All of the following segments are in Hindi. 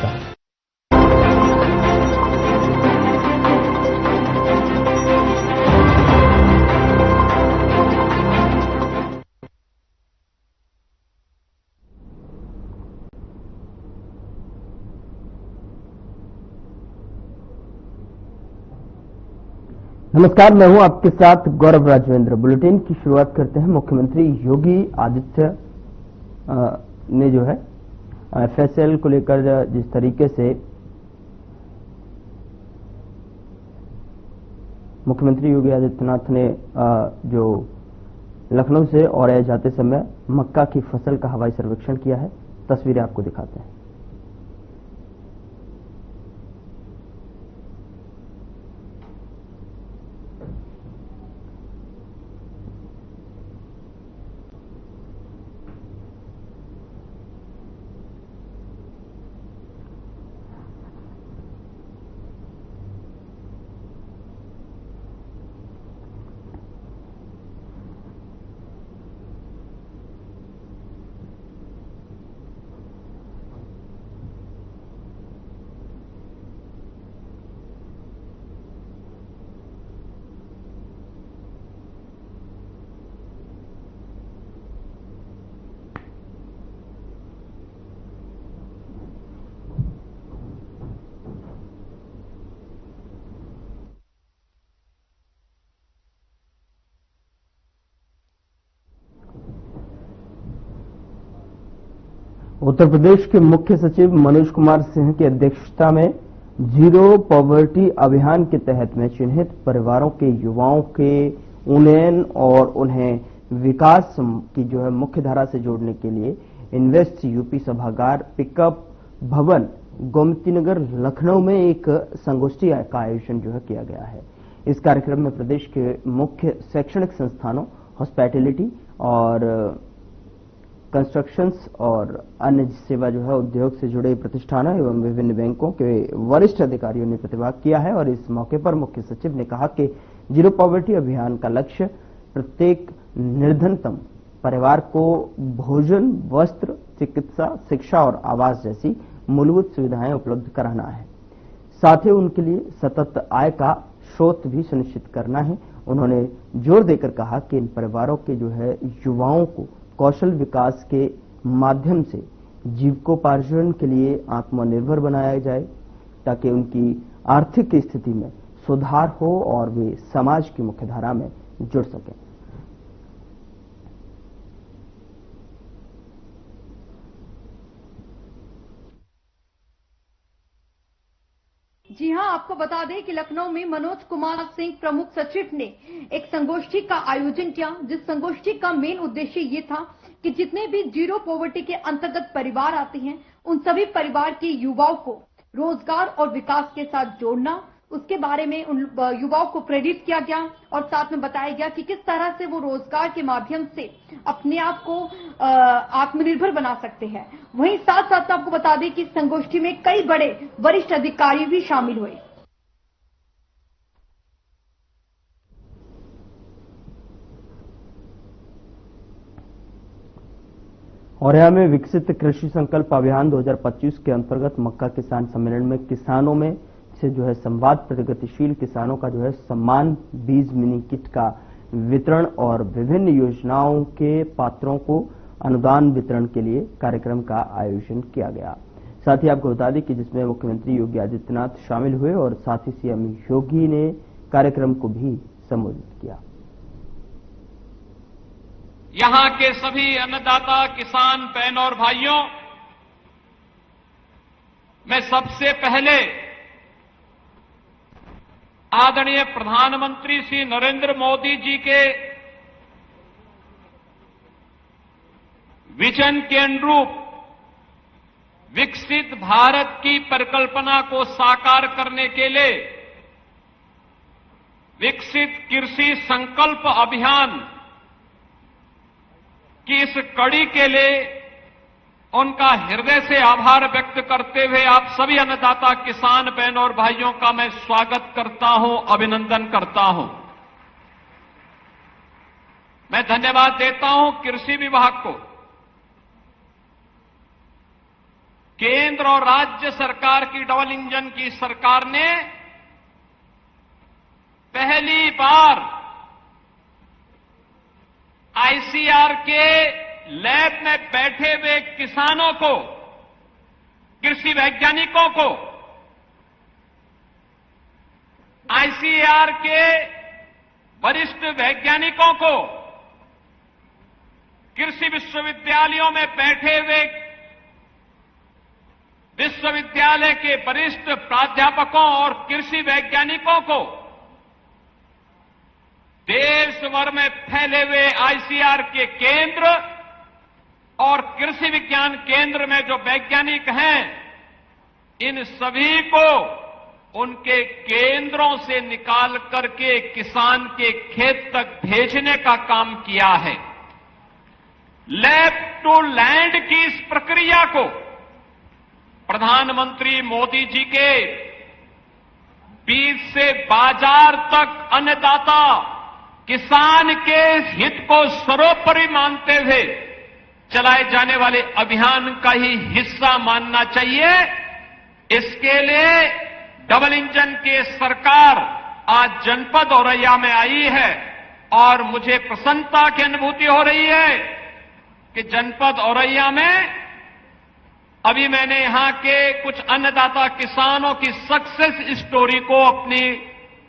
नमस्कार। नमस्कार, मैं हूं आपके साथ गौरव राजवेंद्र। बुलेटिन की शुरुआत करते हैं। मुख्यमंत्री योगी आदित्य ने जो है एफएसएल को लेकर जिस तरीके से मुख्यमंत्री योगी आदित्यनाथ ने जो लखनऊ से औरैया जाते समय मक्का की फसल का हवाई सर्वेक्षण किया है, तस्वीरें आपको दिखाते हैं। उत्तर प्रदेश के मुख्य सचिव मनोज कुमार सिंह की अध्यक्षता में जीरो पॉवर्टी अभियान के तहत में चिन्हित परिवारों के युवाओं के उन्नयन और उन्हें विकास की जो है मुख्य धारा से जोड़ने के लिए इन्वेस्ट यूपी सभागार पिकअप भवन गोमतीनगर लखनऊ में एक संगोष्ठी का आयोजन जो है किया गया है। इस कार्यक्रम में प्रदेश के मुख्य शैक्षणिक संस्थानों, हॉस्पिटैलिटी और कंस्ट्रक्शंस और अन्य सेवा जो है उद्योग से जुड़े प्रतिष्ठानों एवं विभिन्न बैंकों के वरिष्ठ अधिकारियों ने प्रतिभाग किया है। और इस मौके पर मुख्य सचिव ने कहा कि जीरो पॉवर्टी अभियान का लक्ष्य प्रत्येक निर्धनतम परिवार को भोजन, वस्त्र, चिकित्सा, शिक्षा और आवास जैसी मूलभूत सुविधाएं उपलब्ध कराना है। साथ ही उनके लिए सतत आय का स्रोत भी सुनिश्चित करना है। उन्होंने जोर देकर कहा कि इन परिवारों के जो है युवाओं को कौशल विकास के माध्यम से जीविकोपार्जन के लिए आत्मनिर्भर बनाया जाए, ताकि उनकी आर्थिक स्थिति में सुधार हो और वे समाज की मुख्यधारा में जुड़ सकें। जी हां, आपको बता दें कि लखनऊ में मनोज कुमार सिंह प्रमुख सचिव ने एक संगोष्ठी का आयोजन किया, जिस संगोष्ठी का मेन उद्देश्य ये था कि जितने भी जीरो पॉवर्टी के अंतर्गत परिवार आते हैं, उन सभी परिवार के युवाओं को रोजगार और विकास के साथ जोड़ना, उसके बारे में उन युवाओं को प्रेरित किया गया और साथ में बताया गया कि किस तरह से वो रोजगार के माध्यम से अपने आप को आत्मनिर्भर बना सकते हैं। वहीं साथ साथ आपको बता दें कि संगोष्ठी में कई बड़े वरिष्ठ अधिकारी भी शामिल हुए। औरैया में विकसित कृषि संकल्प अभियान 2025 के अंतर्गत मक्का किसान सम्मेलन में किसानों में से जो है संवाद, प्रगतिशील किसानों का जो है सम्मान, बीज मिनी किट का वितरण और विभिन्न योजनाओं के पात्रों को अनुदान वितरण के लिए कार्यक्रम का आयोजन किया गया। साथ ही आपको बता दें कि जिसमें मुख्यमंत्री योगी आदित्यनाथ शामिल हुए और साथ ही सीएम योगी ने कार्यक्रम को भी संबोधित किया। यहां के सभी अन्नदाता किसान बहन और भाइयों, मैं सबसे पहले आदरणीय प्रधानमंत्री श्री नरेंद्र मोदी जी के विजन के अनुरूप विकसित भारत की परिकल्पना को साकार करने के लिए विकसित कृषि संकल्प अभियान की इस कड़ी के लिए उनका हृदय से आभार व्यक्त करते हुए आप सभी अन्नदाता किसान बहन और भाइयों का मैं स्वागत करता हूं, अभिनंदन करता हूं। मैं धन्यवाद देता हूं कृषि विभाग को केंद्र और राज्य सरकार की डबल इंजन की सरकार ने पहली बार आईसीआर के लैब में बैठे हुए किसानों को, कृषि वैज्ञानिकों को, आईसीआर के वरिष्ठ वैज्ञानिकों को, कृषि विश्वविद्यालयों में बैठे हुए विश्वविद्यालय के वरिष्ठ प्राध्यापकों और कृषि वैज्ञानिकों को, देश भर में फैले हुए आईसीआर के केंद्र और कृषि विज्ञान केंद्र में जो वैज्ञानिक हैं, इन सभी को उनके केंद्रों से निकाल करके किसान के खेत तक भेजने का काम किया है। लैब टू लैंड की इस प्रक्रिया को प्रधानमंत्री मोदी जी के बीज से बाजार तक अन्नदाता किसान के हित को सर्वोपरि मानते हुए चलाए जाने वाले अभियान का ही हिस्सा मानना चाहिए। इसके लिए डबल इंजन की सरकार आज जनपद औरैया में आई है और मुझे प्रसन्नता की अनुभूति हो रही है कि जनपद औरैया में अभी मैंने यहां के कुछ अन्नदाता किसानों की सक्सेस स्टोरी को अपनी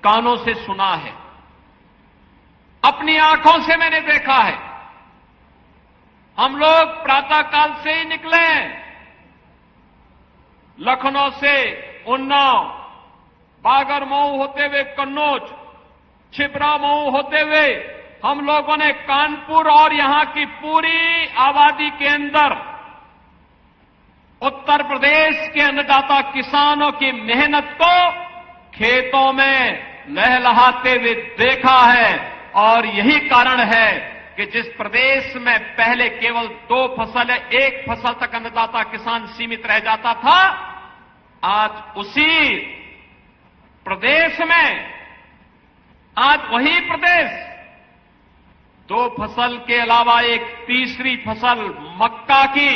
कानों से सुना है, अपनी आंखों से मैंने देखा है। हम लोग प्रातःकाल से ही निकले, लखनऊ से उन्नाव, बागरमऊ होते हुए कन्नौज, छिबरामऊ होते हुए हम लोगों ने कानपुर और यहां की पूरी आबादी के अंदर उत्तर प्रदेश के अन्नदाता किसानों की मेहनत को खेतों में लहलहाते हुए देखा है। और यही कारण है कि जिस प्रदेश में पहले केवल 2 फसल या 1 फसल तक अन्नदाता किसान सीमित रह जाता था, आज उसी प्रदेश में, आज वही प्रदेश 2 फसल के अलावा एक तीसरी फसल मक्का की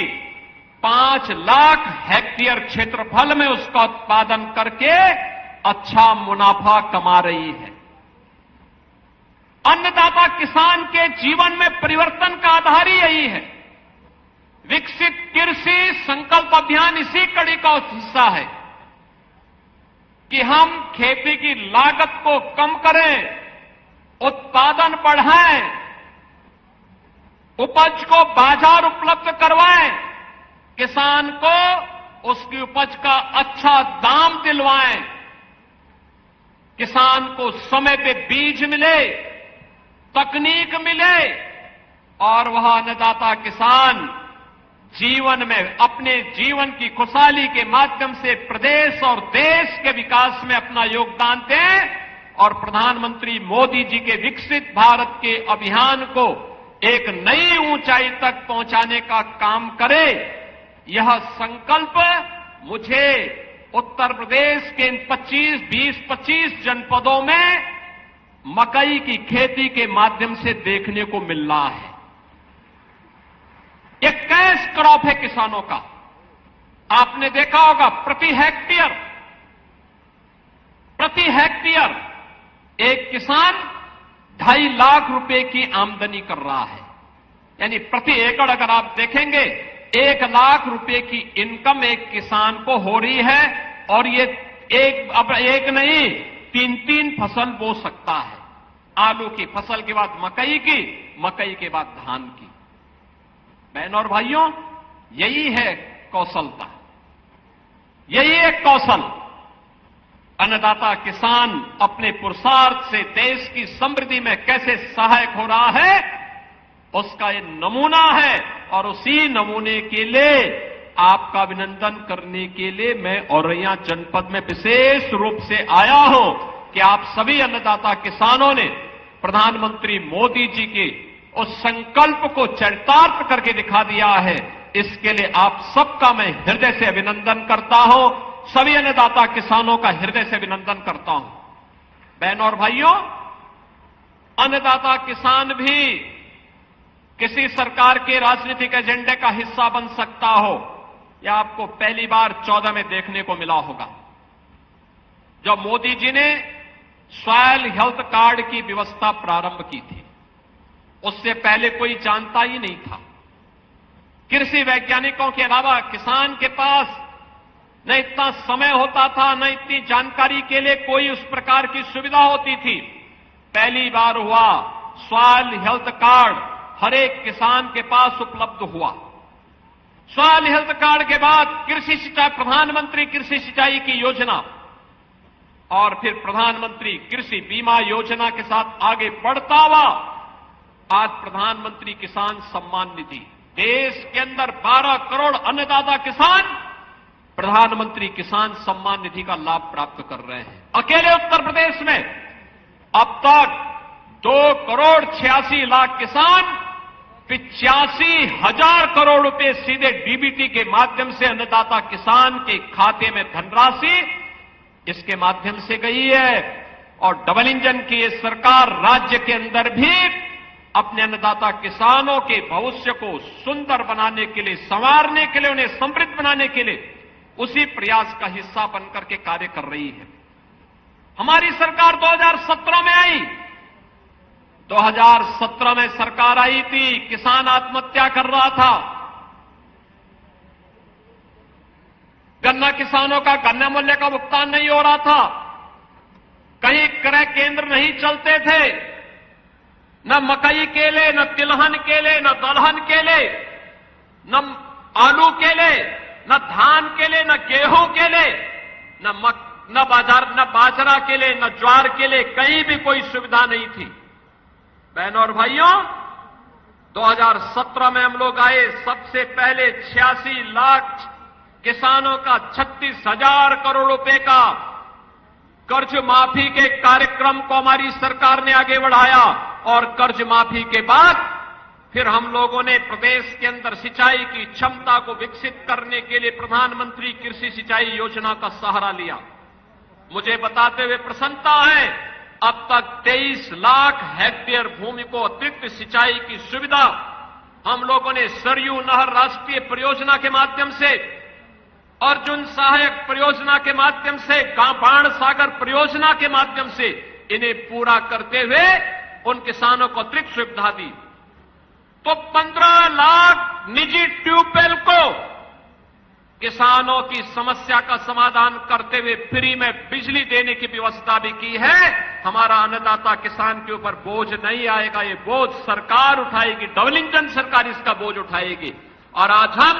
5 लाख हेक्टेयर क्षेत्रफल में उसका उत्पादन करके अच्छा मुनाफा कमा रही है। अन्नदाता किसान के जीवन में परिवर्तन का आधार ही यही है। विकसित कृषि संकल्प अभियान इसी कड़ी का हिस्सा है कि हम खेती की लागत को कम करें, उत्पादन बढ़ाएं, उपज को बाजार उपलब्ध करवाएं, किसान को उसकी उपज का अच्छा दाम दिलवाएं, किसान को समय पे बीज मिले, तकनीक मिले और वह अन्नदाता किसान जीवन में अपने जीवन की खुशहाली के माध्यम से प्रदेश और देश के विकास में अपना योगदान दें और प्रधानमंत्री मोदी जी के विकसित भारत के अभियान को एक नई ऊंचाई तक पहुंचाने का काम करे। यह संकल्प मुझे उत्तर प्रदेश के इन 20-25 जनपदों में मकई की खेती के माध्यम से देखने को मिल रहा है। ये कैश क्रॉप है किसानों का। आपने देखा होगा प्रति हेक्टेयर एक किसान 2.5 लाख रुपए की आमदनी कर रहा है। यानी प्रति एकड़ अगर आप देखेंगे 1 लाख रुपए की इनकम एक किसान को हो रही है और ये अब एक नहीं 3 फसल बो सकता है। आलू की फसल के बाद मकई की, मकई के बाद धान की। बहनों और भाइयों, यही है कौशलता, यही एक कौशल। अन्नदाता किसान अपने पुरुषार्थ से देश की समृद्धि में कैसे सहायक हो रहा है, उसका ये नमूना है। और उसी नमूने के लिए आपका अभिनंदन करने के लिए मैं औरैया जनपद में विशेष रूप से आया हूं कि आप सभी अन्नदाता किसानों ने प्रधानमंत्री मोदी जी के उस संकल्प को चरितार्थ करके दिखा दिया है। इसके लिए आप सबका मैं हृदय से अभिनंदन करता हूं, सभी अन्नदाता किसानों का हृदय से अभिनंदन करता हूं। बहनों और भाइयों, अन्नदाता किसान भी किसी सरकार के राजनीतिक एजेंडे का हिस्सा बन सकता हो, यह आपको पहली बार 14 में देखने को मिला होगा, जब मोदी जी ने सॉयल हेल्थ कार्ड की व्यवस्था प्रारंभ की थी। उससे पहले कोई जानता ही नहीं था। कृषि वैज्ञानिकों के अलावा किसान के पास न इतना समय होता था, न इतनी जानकारी के लिए कोई उस प्रकार की सुविधा होती थी। पहली बार हुआ सॉयल हेल्थ कार्ड हर एक किसान के पास उपलब्ध हुआ। सॉयल हेल्थ कार्ड के बाद कृषि सिंचाई, प्रधानमंत्री कृषि सिंचाई की योजना और फिर प्रधानमंत्री कृषि बीमा योजना के साथ आगे बढ़ता हुआ आज प्रधानमंत्री किसान सम्मान निधि। देश के अंदर 12 करोड़ अन्नदाता किसान प्रधानमंत्री किसान सम्मान निधि का लाभ प्राप्त कर रहे हैं। अकेले उत्तर प्रदेश में अब तक 2 करोड़ 86 लाख किसान 85,000 करोड़ रुपए सीधे डीबीटी के माध्यम से अन्नदाता किसान के खाते में धनराशि इसके माध्यम से गई है। और डबल इंजन की ये सरकार राज्य के अंदर भी अपने अन्नदाता किसानों के भविष्य को सुंदर बनाने के लिए, संवारने के लिए, उन्हें समृद्ध बनाने के लिए उसी प्रयास का हिस्सा बनकर के कार्य कर रही है। हमारी सरकार 2017 में आई। 2017 में सरकार आई थी, किसान आत्महत्या कर रहा था। गन्ना किसानों का गन्ना मूल्य का भुगतान नहीं हो रहा था। कहीं क्रय केंद्र नहीं चलते थे, न मकई केले, न तिलहन केले, न दलहन केले, न आलू केले, न धान केले, न गेहूं केले, न बाजरा केले, न ज्वार केले, कहीं भी कोई सुविधा नहीं थी। बहनों और भाइयों, 2017 में हम लोग आए, सबसे पहले 86 लाख किसानों का 36,000 करोड़ रुपए का कर्ज माफी के कार्यक्रम को हमारी सरकार ने आगे बढ़ाया। और कर्ज माफी के बाद फिर हम लोगों ने प्रदेश के अंदर सिंचाई की क्षमता को विकसित करने के लिए प्रधानमंत्री कृषि सिंचाई योजना का सहारा लिया। मुझे बताते हुए प्रसन्नता है, अब तक 23 लाख हेक्टेयर भूमि को अतिरिक्त सिंचाई की सुविधा हम लोगों ने सरयू नहर राष्ट्रीय परियोजना के माध्यम से, अर्जुन सहायक परियोजना के माध्यम से, बाण सागर परियोजना के माध्यम से इन्हें पूरा करते हुए उन किसानों को अतिरिक्त सुविधा दी। तो 15 लाख निजी ट्यूबवेल को किसानों की समस्या का समाधान करते हुए फ्री में बिजली देने की व्यवस्था भी की है। हमारा अन्नदाता किसान के ऊपर बोझ नहीं आएगा, ये बोझ सरकार उठाएगी, डबल इंजन सरकार इसका बोझ उठाएगी। और आज हम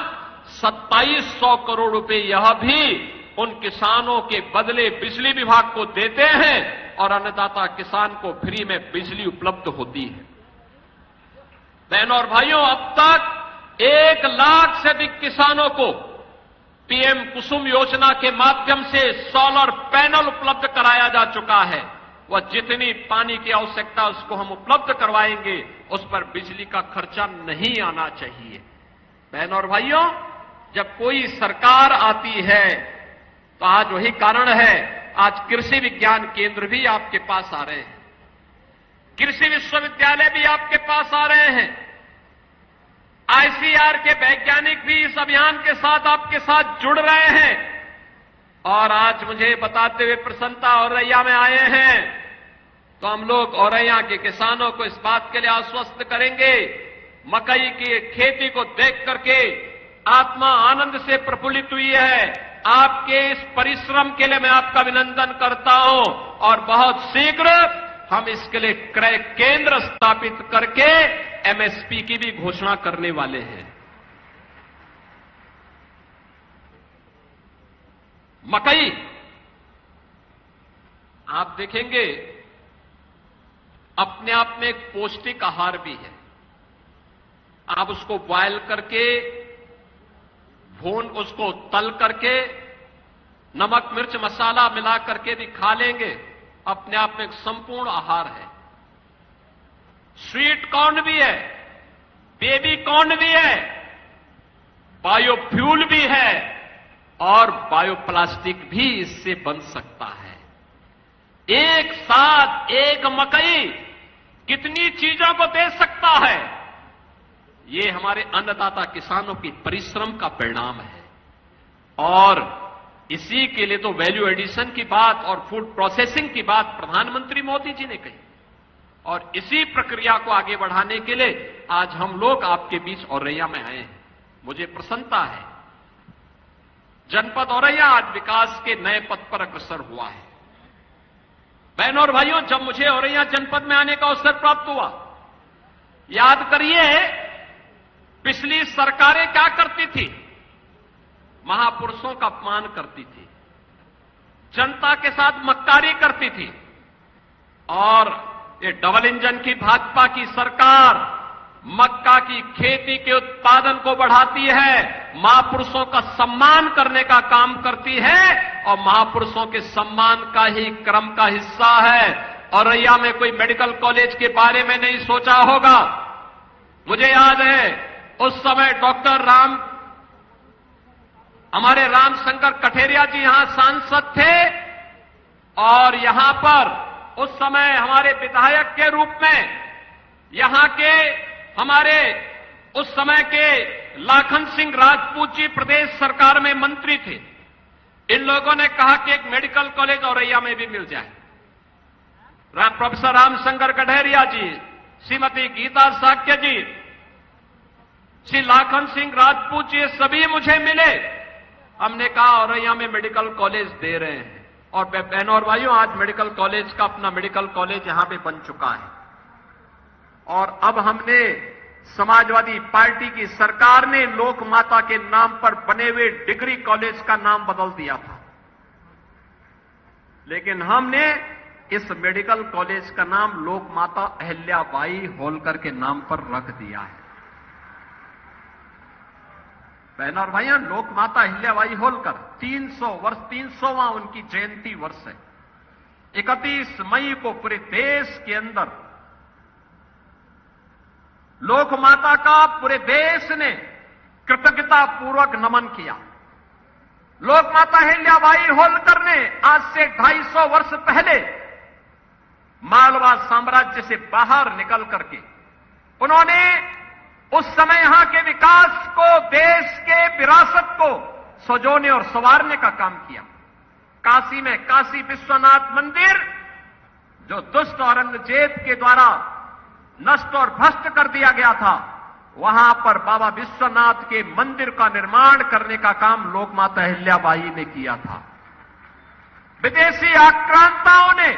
2700 करोड़ रुपए यह भी उन किसानों के बदले बिजली विभाग को देते हैं और अन्नदाता किसान को फ्री में बिजली उपलब्ध होती है। बहनों और भाइयों, अब तक 1 लाख से अधिक किसानों को पीएम कुसुम योजना के माध्यम से सोलर पैनल उपलब्ध कराया जा चुका है। वह जितनी पानी की आवश्यकता उसको हम उपलब्ध करवाएंगे, उस पर बिजली का खर्चा नहीं आना चाहिए। बहनों और भाइयों, जब कोई सरकार आती है तो आज वही कारण है, आज कृषि विज्ञान केंद्र भी आपके पास आ रहे हैं, कृषि विश्वविद्यालय भी आपके पास आ रहे हैं, आईसीआर के वैज्ञानिक भी इस अभियान के साथ आपके साथ जुड़ रहे हैं। और आज मुझे बताते हुए प्रसन्नता, औरैया में आए हैं तो हम लोग औरैया के किसानों को इस बात के लिए आश्वस्त करेंगे, मकई की खेती को देख करके आत्मा आनंद से प्रफुल्लित हुई है। आपके इस परिश्रम के लिए मैं आपका अभिनंदन करता हूं और बहुत शीघ्र हम इसके लिए क्रय केंद्र स्थापित करके एमएसपी की भी घोषणा करने वाले हैं। मकई आप देखेंगे अपने आप में एक पौष्टिक आहार भी है। आप उसको बॉयल करके, उसको तल करके, नमक मिर्च मसाला मिला करके भी खा लेंगे, अपने आप में एक संपूर्ण आहार है। स्वीट कॉर्न भी है, बेबी कॉर्न भी है, बायोफ्यूल भी है और बायोप्लास्टिक भी इससे बन सकता है। एक साथ एक मकई कितनी चीजों को दे सकता है, ये हमारे अन्नदाता किसानों की परिश्रम का परिणाम है। और इसी के लिए तो वैल्यू एडिशन की बात और फूड प्रोसेसिंग की बात प्रधानमंत्री मोदी जी ने कही, और इसी प्रक्रिया को आगे बढ़ाने के लिए आज हम लोग आपके बीच औरैया में आए हैं। मुझे प्रसन्नता है, जनपद औरैया आज विकास के नए पथ पर अग्रसर हुआ है। बहनों और भाइयों, जब मुझे औरैया जनपद में आने का अवसर प्राप्त हुआ, याद करिए पिछली सरकारें क्या करती थी, महापुरुषों का अपमान करती थी, जनता के साथ मक्कारी करती थी, और ये डबल इंजन की भाजपा की सरकार मक्का की खेती के उत्पादन को बढ़ाती है, महापुरुषों का सम्मान करने का काम करती है, और महापुरुषों के सम्मान का ही क्रम का हिस्सा है। औरैया में कोई मेडिकल कॉलेज के बारे में नहीं सोचा होगा। मुझे याद है उस समय हमारे रामशंकर कठेरिया जी यहां सांसद थे, और यहां पर उस समय हमारे विधायक के रूप में यहां के हमारे उस समय के लाखन सिंह राजपूत जी प्रदेश सरकार में मंत्री थे। इन लोगों ने कहा कि एक मेडिकल कॉलेज औरैया में भी मिल जाए। प्रोफेसर रामशंकर कठेरिया जी, श्रीमती गीता साक्य जी, श्री लाखन सिंह राजपूत जी, सभी मुझे मिले। हमने कहा औरैया में मेडिकल कॉलेज दे रहे हैं, और बहनों और भाइयों, आज मेडिकल कॉलेज का अपना मेडिकल कॉलेज यहां पे बन चुका है। और अब हमने समाजवादी पार्टी की सरकार ने लोक माता के नाम पर बने हुए डिग्री कॉलेज का नाम बदल दिया था, लेकिन हमने इस मेडिकल कॉलेज का नाम लोक माता अहिल्याबाई होलकर के नाम पर रख दिया है। बहनों और भाइयों, लोक माता अहिल्याबाई होलकर 300वां उनकी जयंती वर्ष है। 31 मई को पूरे देश के अंदर लोक माता का पूरे देश ने कृतज्ञता पूर्वक नमन किया। लोक माता अहिल्याबाई होलकर ने आज से 250 वर्ष पहले मालवा साम्राज्य से बाहर निकल करके उन्होंने उस समय यहां के विकास को, देश के विरासत को सजोने और संवारने का काम किया। काशी में काशी विश्वनाथ मंदिर, जो दुष्ट औरंगजेब के द्वारा नष्ट और भ्रष्ट कर दिया गया था, वहां पर बाबा विश्वनाथ के मंदिर का निर्माण करने का काम लोक माता अहिल्याबाई ने किया था। विदेशी आक्रांताओं ने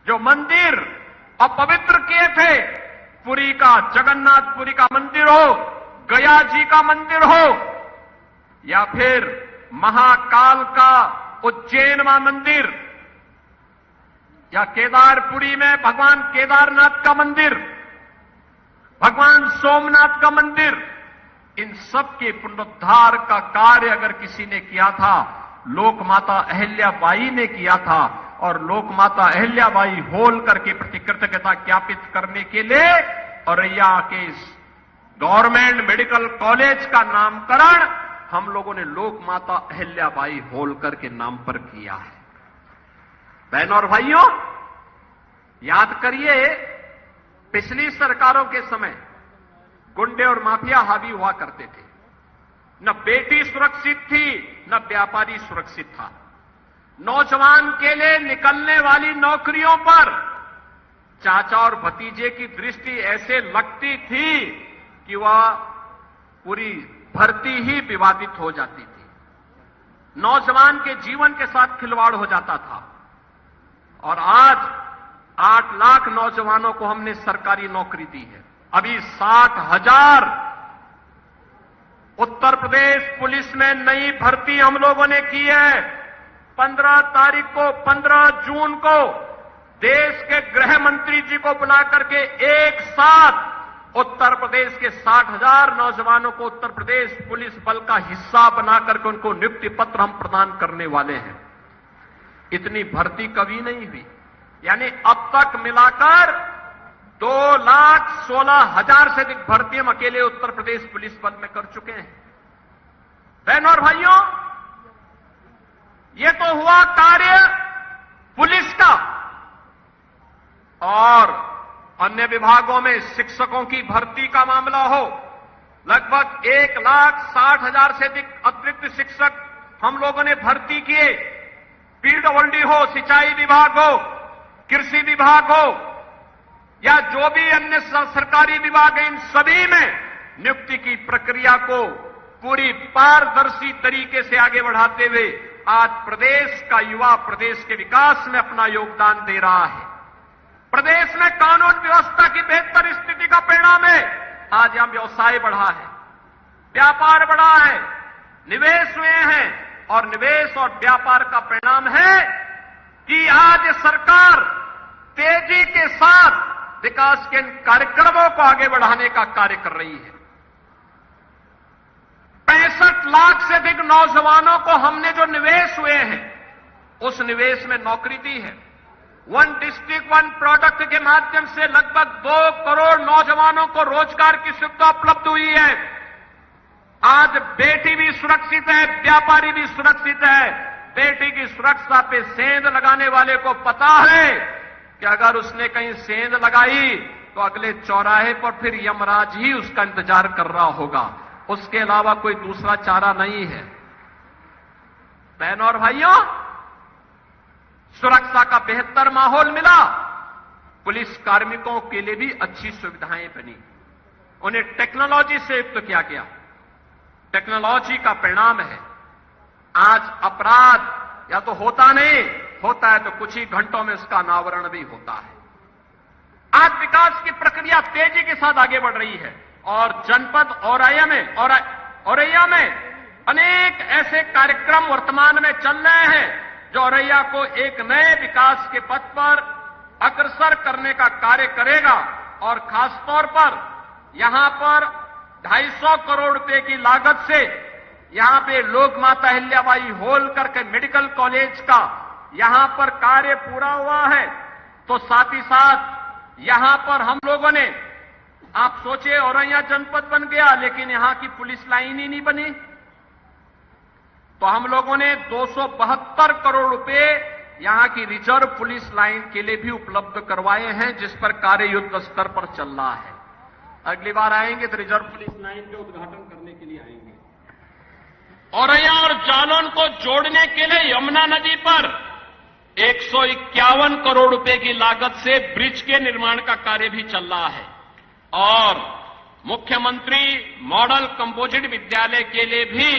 जो मंदिर अपवित्र किए थे, पुरी का जगन्नाथपुरी का मंदिर हो, गया जी का मंदिर हो, या फिर महाकाल का उज्जैन में मंदिर, या केदारपुरी में भगवान केदारनाथ का मंदिर, भगवान सोमनाथ का मंदिर, इन सब के पुनरुद्धार का कार्य अगर किसी ने किया था, लोक माता अहिल्याबाई ने किया था। और लोक माता अहिल्याबाई होलकर के प्रति कृतज्ञता ज्ञापित करने के लिए औरैया के इस गवर्नमेंट मेडिकल कॉलेज का नामकरण हम लोगों ने लोक माता अहिल्याबाई होलकर के नाम पर किया है। बहनों और भाइयों, याद करिए पिछली सरकारों के समय गुंडे और माफिया हावी हुआ करते थे। न बेटी सुरक्षित थी, न व्यापारी सुरक्षित था। नौजवान के लिए निकलने वाली नौकरियों पर चाचा और भतीजे की दृष्टि ऐसे लगती थी कि वह पूरी भर्ती ही विवादित हो जाती थी। नौजवान के जीवन के साथ खिलवाड़ हो जाता था। और आज 8 लाख नौजवानों को हमने सरकारी नौकरी दी है। अभी 60,000 उत्तर प्रदेश पुलिस में नई भर्ती हम लोगों ने की है। 15 जून को देश के गृह मंत्री जी को बुला करके एक साथ उत्तर प्रदेश के 60,000 नौजवानों को उत्तर प्रदेश पुलिस बल का हिस्सा बना करके उनको नियुक्ति पत्र हम प्रदान करने वाले हैं। इतनी भर्ती कभी नहीं हुई। यानी अब तक मिलाकर 2,16,000 से अधिक भर्ती हम अकेले उत्तर प्रदेश पुलिस बल में कर चुके हैं। बहनों और भाइयों, ये तो हुआ कार्य पुलिस का। और अन्य विभागों में शिक्षकों की भर्ती का मामला हो, लगभग 1,60,000 से अधिक अतिरिक्त शिक्षक हम लोगों ने भर्ती किए, पीडब्ल्यूडी हो, सिंचाई विभाग हो, कृषि विभाग हो या जो भी अन्य सरकारी विभाग है, इन सभी में नियुक्ति की प्रक्रिया को पूरी पारदर्शी तरीके से आगे बढ़ाते हुए आज प्रदेश का युवा प्रदेश के विकास में अपना योगदान दे रहा है। प्रदेश में कानून व्यवस्था की बेहतर स्थिति का परिणाम है आज यहां व्यवसाय बढ़ा है, व्यापार बढ़ा है, निवेश हुए हैं और निवेश और व्यापार का परिणाम है कि आज सरकार तेजी के साथ विकास के इन कार्यक्रमों को आगे बढ़ाने का कार्य कर रही है। 65 लाख से अधिक नौजवानों को हमने जो निवेश हुए हैं उस निवेश में नौकरी दी है। वन डिस्ट्रिक्ट वन प्रोडक्ट के माध्यम से लगभग 2 करोड़ नौजवानों को रोजगार की सुविधा उपलब्ध हुई है। आज बेटी भी सुरक्षित है, व्यापारी भी सुरक्षित है। बेटी की सुरक्षा पे सेंध लगाने वाले को पता है कि अगर उसने कहीं सेंध लगाई तो अगले चौराहे पर फिर यमराज ही उसका इंतजार कर रहा होगा, उसके अलावा कोई दूसरा चारा नहीं है। बहनों और भाइयों, सुरक्षा का बेहतर माहौल मिला, पुलिस कार्मिकों के लिए भी अच्छी सुविधाएं बनी, उन्हें टेक्नोलॉजी से युक्त किया गया। टेक्नोलॉजी का परिणाम है आज अपराध या तो होता नहीं, होता है तो कुछ ही घंटों में उसका अनावरण भी होता है। आज विकास की प्रक्रिया तेजी के साथ आगे बढ़ रही है और जनपद औरैया में अनेक ऐसे कार्यक्रम वर्तमान में चल रहे हैं जो औरैया को एक नए विकास के पथ पर अग्रसर करने का कार्य करेगा। और खासतौर पर यहां पर 250 करोड़ रुपए की लागत से यहां पे लोक माता अहिल्याबाई होलकर के मेडिकल कॉलेज का यहां पर कार्य पूरा हुआ है। तो साथ ही साथ यहां पर हम लोगों ने, आप सोचे औरैया जनपद बन गया लेकिन यहां की पुलिस लाइन ही नहीं बनी, तो हम लोगों ने 272 करोड़ रुपए यहां की रिजर्व पुलिस लाइन के लिए भी उपलब्ध करवाए हैं, जिस पर कार्य युद्ध स्तर पर चल रहा है। अगली बार आएंगे तो रिजर्व पुलिस लाइन के उद्घाटन करने के लिए आएंगे। औरैया और जालौन को जोड़ने के लिए यमुना नदी पर 151 करोड़ रुपए की लागत से ब्रिज के निर्माण का कार्य भी चल रहा है। और मुख्यमंत्री मॉडल कंपोजिट विद्यालय के लिए भी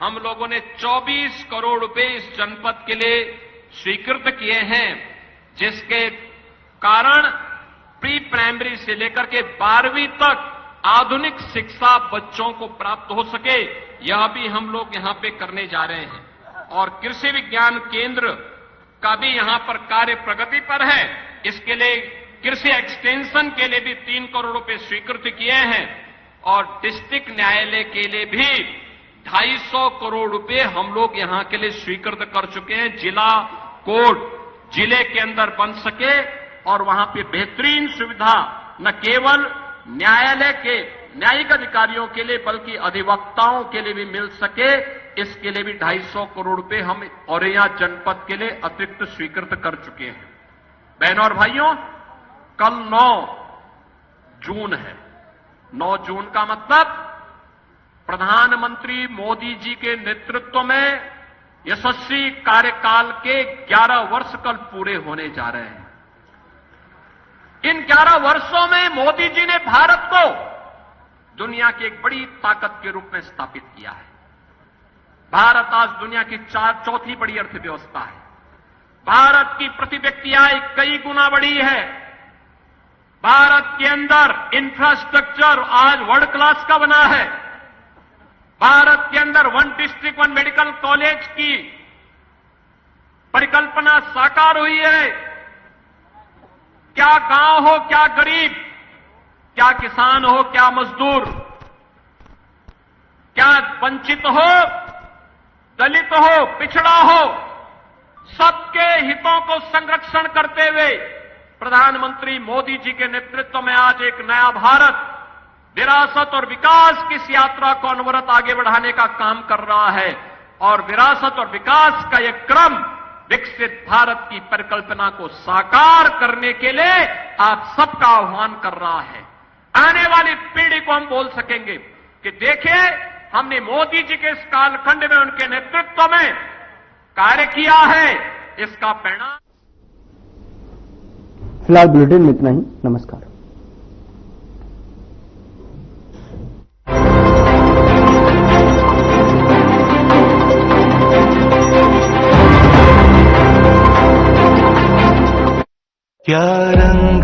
हम लोगों ने 24 करोड़ रुपए इस जनपद के लिए स्वीकृत किए हैं, जिसके कारण प्री प्राइमरी से लेकर के 12वीं तक आधुनिक शिक्षा बच्चों को प्राप्त हो सके, यह भी हम लोग यहां पे करने जा रहे हैं। और कृषि विज्ञान केंद्र का भी यहां पर कार्य प्रगति पर है, इसके लिए कृषि एक्सटेंशन के लिए भी 3 करोड़ रुपए स्वीकृत किए हैं। और डिस्ट्रिक्ट न्यायालय के लिए भी 250 करोड़ रुपए हम लोग यहां के लिए स्वीकृत कर चुके हैं। जिला कोर्ट जिले के अंदर बन सके और वहां पे बेहतरीन सुविधा न केवल न्यायालय के न्यायिक अधिकारियों के लिए बल्कि अधिवक्ताओं के लिए भी मिल सके, इसके लिए भी 250 करोड़ रुपए हम औरैया जनपद के लिए अतिरिक्त स्वीकृत कर चुके हैं। बहनों और भाइयों, कल 9 जून है। 9 जून का मतलब प्रधानमंत्री मोदी जी के नेतृत्व में यशस्वी कार्यकाल के 11 वर्ष कल पूरे होने जा रहे हैं। इन 11 वर्षों में मोदी जी ने भारत को दुनिया की एक बड़ी ताकत के रूप में स्थापित किया है। भारत आज दुनिया की चौथी बड़ी अर्थव्यवस्था है। भारत की प्रति व्यक्ति आय कई गुना बढ़ी है। भारत के अंदर इंफ्रास्ट्रक्चर आज वर्ल्ड क्लास का बना है। भारत के अंदर one district one medical college की परिकल्पना साकार हुई है। क्या गांव हो, क्या गरीब, क्या किसान हो, क्या मजदूर, क्या वंचित हो, दलित हो, पिछड़ा हो, सबके हितों को संरक्षण करते हुए प्रधानमंत्री मोदी जी के नेतृत्व में आज एक नया भारत विरासत और विकास की इस यात्रा को अनवरत आगे बढ़ाने का काम कर रहा है। और विरासत और विकास का यह क्रम विकसित भारत की परिकल्पना को साकार करने के लिए आप सबका आह्वान कर रहा है। आने वाली पीढ़ी को हम बोल सकेंगे कि देखिए हमने मोदी जी के इस कालखंड में उनके नेतृत्व में कार्य किया है, इसका परिणाम। फिलहाल बुलेटिन में इतना ही। नमस्कार। क्या रंग